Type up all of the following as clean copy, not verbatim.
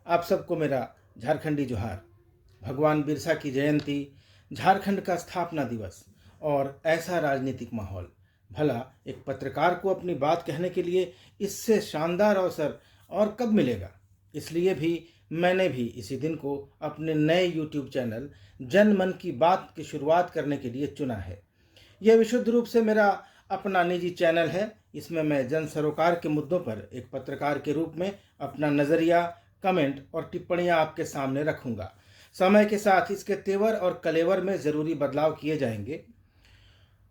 आप सबको मेरा झारखंडी जोहार। भगवान बिरसा की जयंती, झारखंड का स्थापना दिवस और ऐसा राजनीतिक माहौल, भला एक पत्रकार को अपनी बात कहने के लिए इससे शानदार अवसर और कब मिलेगा। इसलिए भी मैंने भी इसी दिन को अपने नए यूट्यूब चैनल जन मन की बात की शुरुआत करने के लिए चुना है। यह विशुद्ध रूप से मेरा अपना निजी चैनल है। इसमें मैं जन सरोकार के मुद्दों पर एक पत्रकार के रूप में अपना नज़रिया, कमेंट और टिप्पणियां आपके सामने रखूंगा। समय के साथ इसके तेवर और कलेवर में ज़रूरी बदलाव किए जाएंगे।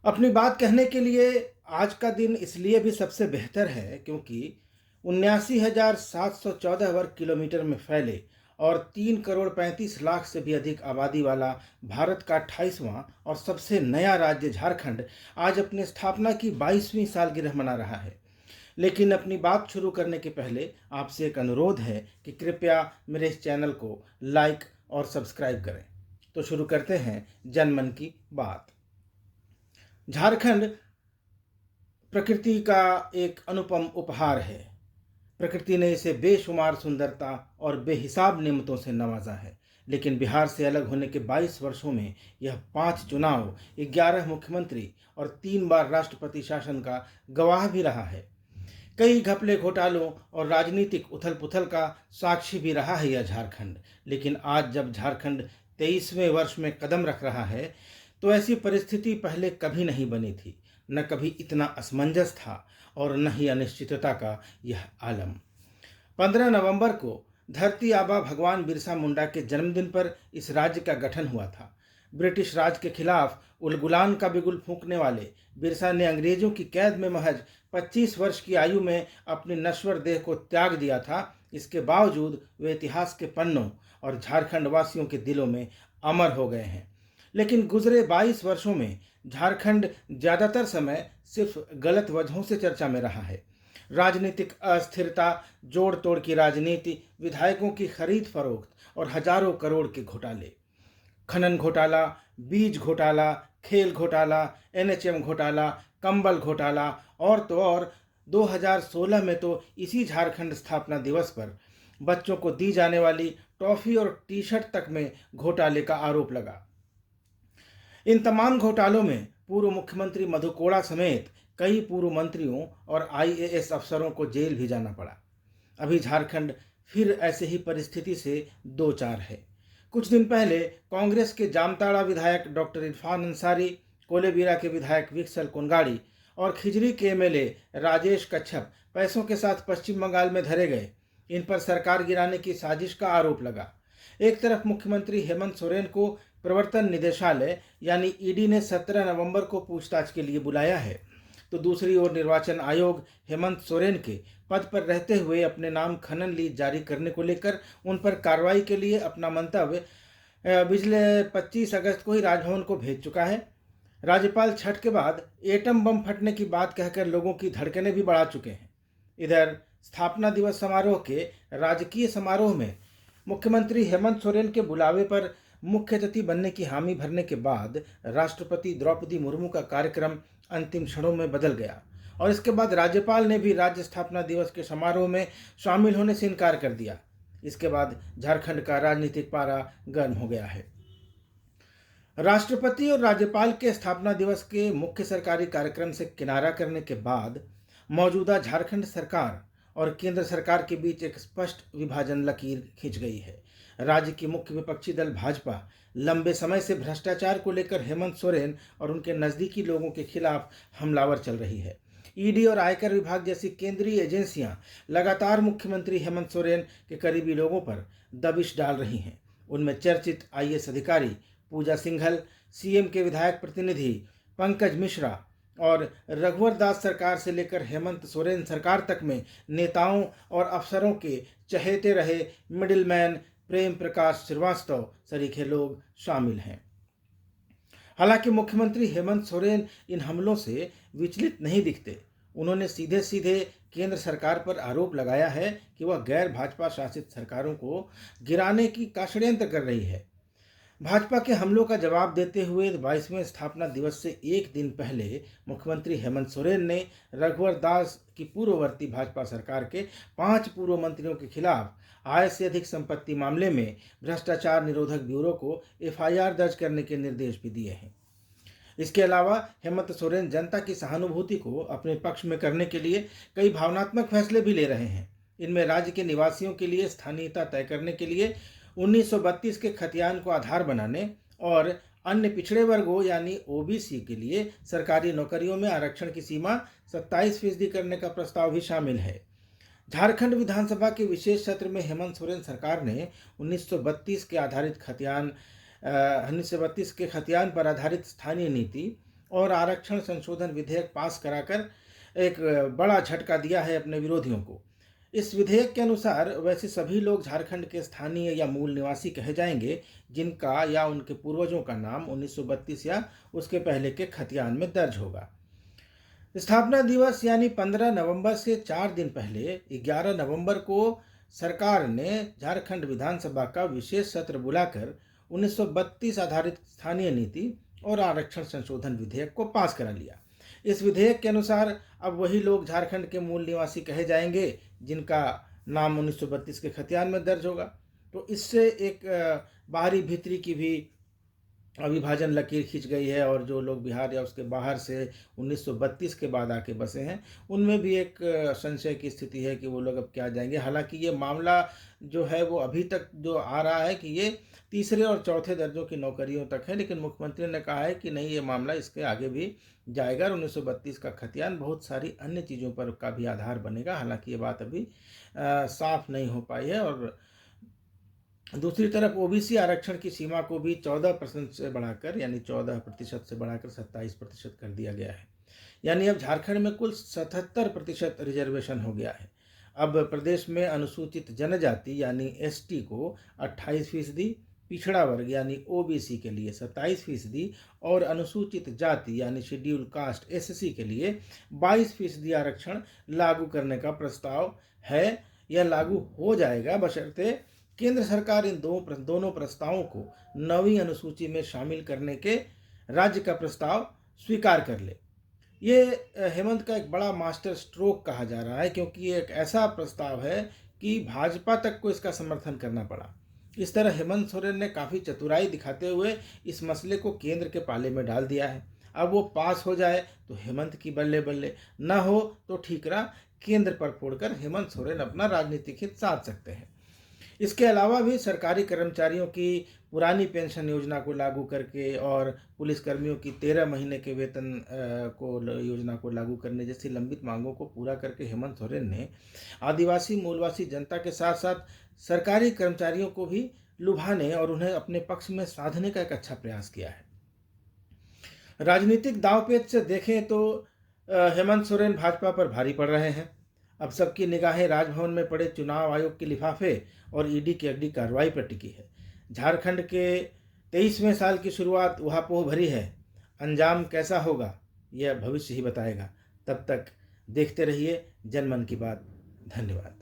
अपनी बात कहने के लिए आज का दिन इसलिए भी सबसे बेहतर है क्योंकि 79,714 वर्ग किलोमीटर में फैले और 3,35,00,000 से भी अधिक आबादी वाला भारत का 28वां और सबसे नया राज्य झारखंड आज अपनी स्थापना की 22वीं सालगिरह मना रहा है। लेकिन अपनी बात शुरू करने के पहले आपसे एक अनुरोध है कि कृपया मेरे इस चैनल को लाइक और सब्सक्राइब करें। तो शुरू करते हैं जनमन की बात। झारखंड प्रकृति का एक अनुपम उपहार है। प्रकृति ने इसे बेशुमार सुंदरता और बेहिसाब नेमतों से नवाजा है। लेकिन बिहार से अलग होने के 22 वर्षों में यह 5 चुनाव, 11 मुख्यमंत्री और 3 बार राष्ट्रपति शासन का गवाह भी रहा है। कई घपले, घोटालों और राजनीतिक उथल पुथल का साक्षी भी रहा है यह झारखंड। लेकिन आज जब झारखंड 23वें वर्ष में कदम रख रहा है तो ऐसी परिस्थिति पहले कभी नहीं बनी थी। न कभी इतना असमंजस था और न ही अनिश्चितता का यह आलम। 15 नवंबर को धरती आबा भगवान बिरसा मुंडा के जन्मदिन पर इस राज्य का गठन हुआ था। ब्रिटिश राज के खिलाफ उलगुलान का बिगुल फूंकने वाले बिरसा ने अंग्रेजों की कैद में महज 25 वर्ष की आयु में अपनी नश्वर देह को त्याग दिया था। इसके बावजूद वे इतिहास के पन्नों और झारखंड वासियों के दिलों में अमर हो गए हैं। लेकिन गुजरे 22 वर्षों में झारखंड ज़्यादातर समय सिर्फ गलत वजहों से चर्चा में रहा है। राजनीतिक अस्थिरता, जोड़ तोड़ की राजनीति, विधायकों की खरीद फरोख्त और हजारों करोड़ के घोटाले, खनन घोटाला, बीज घोटाला, खेल घोटाला, एनएचएम घोटाला, कंबल घोटाला और तो और 2016 में तो इसी झारखंड स्थापना दिवस पर बच्चों को दी जाने वाली टॉफी और टी शर्ट तक में घोटाले का आरोप लगा। इन तमाम घोटालों में पूर्व मुख्यमंत्री मधु कोड़ा समेत कई पूर्व मंत्रियों और आईएएस अफसरों को जेल भी जाना पड़ा। अभी झारखंड फिर ऐसे ही परिस्थिति से दो चार है। कुछ दिन पहले कांग्रेस के जामताड़ा विधायक डॉक्टर इरफान अंसारी, कोलेबिरा के विधायक विक्सल कोनगाड़ी और खिजरी के एमएलए राजेश कच्छप पैसों के साथ पश्चिम बंगाल में धरे गए। इन पर सरकार गिराने की साजिश का आरोप लगा। एक तरफ मुख्यमंत्री हेमंत सोरेन को प्रवर्तन निदेशालय यानी ईडी ने 17 नवंबर को पूछताछ के लिए बुलाया है, तो दूसरी ओर निर्वाचन आयोग हेमंत सोरेन के पद पर रहते हुए अपने नाम खनन लीज जारी करने को लेकर उन पर कार्रवाई के लिए अपना मंतव्य पिछले 25 अगस्त को ही राजभवन को भेज चुका है। राज्यपाल छठ के बाद एटम बम फटने की बात कहकर लोगों की धड़कनें भी बढ़ा चुके हैं। इधर स्थापना दिवस समारोह के राजकीय समारोह में मुख्यमंत्री हेमंत सोरेन के बुलावे पर मुख्य अतिथि बनने की हामी भरने के बाद राष्ट्रपति द्रौपदी मुर्मू का कार्यक्रम अंतिम क्षणों में बदल गया और इसके बाद राज्यपाल ने भी राज्य स्थापना दिवस के समारोह में शामिल होने से इनकार कर दिया। इसके बाद झारखंड का राजनीतिक पारा गर्म हो गया है। राष्ट्रपति और राज्यपाल के स्थापना दिवस के मुख्य सरकारी कार्यक्रम से किनारा करने के बाद मौजूदा झारखंड सरकार और केंद्र सरकार के बीच एक स्पष्ट विभाजन लकीर खिंच गई है। राज्य की मुख्य विपक्षी दल भाजपा लंबे समय से भ्रष्टाचार को लेकर हेमंत सोरेन और उनके नज़दीकी लोगों के खिलाफ हमलावर चल रही है। ईडी और आयकर विभाग जैसी केंद्रीय एजेंसियां लगातार मुख्यमंत्री हेमंत सोरेन के करीबी लोगों पर दबिश डाल रही हैं। उनमें चर्चित आईएएस अधिकारी पूजा सिंघल, सीएम के विधायक प्रतिनिधि पंकज मिश्रा और रघुवर दास सरकार से लेकर हेमंत सोरेन सरकार तक में नेताओं और अफसरों के चहेते रहे मिडिलमैन प्रेम प्रकाश श्रीवास्तव सरीखे लोग शामिल हैं। हालांकि मुख्यमंत्री हेमंत सोरेन इन हमलों से विचलित नहीं दिखते। उन्होंने सीधे सीधे केंद्र सरकार पर आरोप लगाया है कि वह गैर भाजपा शासित सरकारों को गिराने का षड्यंत्र कर रही है। भाजपा के हमलों का जवाब देते हुए 22वें स्थापना दिवस से एक दिन पहले मुख्यमंत्री हेमंत सोरेन ने रघुवर दास की पूर्ववर्ती भाजपा सरकार के 5 पूर्व मंत्रियों के खिलाफ आय से अधिक संपत्ति मामले में भ्रष्टाचार निरोधक ब्यूरो को एफआईआर दर्ज करने के निर्देश भी दिए हैं। इसके अलावा हेमंत सोरेन जनता की सहानुभूति को अपने पक्ष में करने के लिए कई भावनात्मक फैसले भी ले रहे हैं। इनमें राज्य के निवासियों के लिए स्थानीयता तय करने के लिए 1932 के खतियान को आधार बनाने और अन्य पिछड़े वर्गों यानी ओबीसी के लिए सरकारी नौकरियों में आरक्षण की सीमा 27% करने का प्रस्ताव भी शामिल है। झारखंड विधानसभा के विशेष सत्र में हेमंत सोरेन सरकार ने 1932 के आधारित खतियान 1932 के खतियान पर आधारित स्थानीय नीति और आरक्षण संशोधन विधेयक पास कराकर एक बड़ा झटका दिया है अपने विरोधियों को। इस विधेयक के अनुसार वैसे सभी लोग झारखंड के स्थानीय या मूल निवासी कहे जाएंगे जिनका या उनके पूर्वजों का नाम 1932 या उसके पहले के खतियान में दर्ज होगा। स्थापना दिवस यानी 15 नवंबर से 4 दिन पहले 11 नवंबर को सरकार ने झारखंड विधानसभा का विशेष सत्र बुलाकर 1932 आधारित स्थानीय नीति और आरक्षण संशोधन विधेयक को पास करा लिया। इस विधेयक के अनुसार अब वही लोग झारखंड के मूल निवासी कहे जाएंगे जिनका नाम 1932 के खतियान में दर्ज होगा। तो इससे एक बाहरी भीतरी की भी अविभाजन लकीर खींच गई है और जो लोग बिहार या उसके बाहर से 1932 के बाद आके बसे हैं उनमें भी एक संशय की स्थिति है कि वो लोग अब क्या जाएंगे। हालांकि ये मामला जो है वो अभी तक जो आ रहा है कि ये तीसरे और चौथे दर्जों की नौकरियों तक है, लेकिन मुख्यमंत्री ने कहा है कि नहीं, ये मामला इसके आगे भी जाएगा और 1932 का खतियान बहुत सारी अन्य चीज़ों पर का भी आधार बनेगा। हालांकि ये बात अभी साफ नहीं हो पाई है। और दूसरी तरफ ओबीसी आरक्षण की सीमा को भी 14% से बढ़ाकर यानी 14% से बढ़ाकर 27% कर दिया गया है। यानी अब झारखंड में कुल 77% रिजर्वेशन हो गया है। अब प्रदेश में अनुसूचित जनजाति यानी एसटी को 28%, पिछड़ा वर्ग यानी ओबीसी के लिए 27% और अनुसूचित जाति यानी शेड्यूल कास्ट एससी के लिए 22% आरक्षण लागू करने का प्रस्ताव है। यह लागू हो जाएगा बशर्ते केंद्र सरकार इन दोनों प्रस्तावों को 9वीं अनुसूची में शामिल करने के राज्य का प्रस्ताव स्वीकार कर ले। ये हेमंत का एक बड़ा मास्टर स्ट्रोक कहा जा रहा है, क्योंकि ये एक ऐसा प्रस्ताव है कि भाजपा तक को इसका समर्थन करना पड़ा। इस तरह हेमंत सोरेन ने काफ़ी चतुराई दिखाते हुए इस मसले को केंद्र के पाले में डाल दिया है। अब वो पास हो जाए तो हेमंत की बल्ले बल्ले, न हो तो ठीकरा केंद्र पर फोड़कर हेमंत सोरेन अपना राजनीतिक हित साध सकते हैं। इसके अलावा भी सरकारी कर्मचारियों की पुरानी पेंशन योजना को लागू करके और पुलिसकर्मियों की 13 महीने के वेतन योजना को लागू करने जैसी लंबित मांगों को पूरा करके हेमंत सोरेन ने आदिवासी मूलवासी जनता के साथ साथ सरकारी कर्मचारियों को भी लुभाने और उन्हें अपने पक्ष में साधने का एक अच्छा प्रयास किया है। राजनीतिक दांवपेच से देखें तो हेमंत सोरेन भाजपा पर भारी पड़ रहे हैं। अब सबकी निगाहें राजभवन में पड़े चुनाव आयोग के लिफाफे और ईडी की अगली कार्रवाई पर टिकी है। झारखंड के 23वें साल की शुरुआत उहापोह भरी है। अंजाम कैसा होगा यह भविष्य ही बताएगा। तब तक देखते रहिए जनमन की बात। धन्यवाद।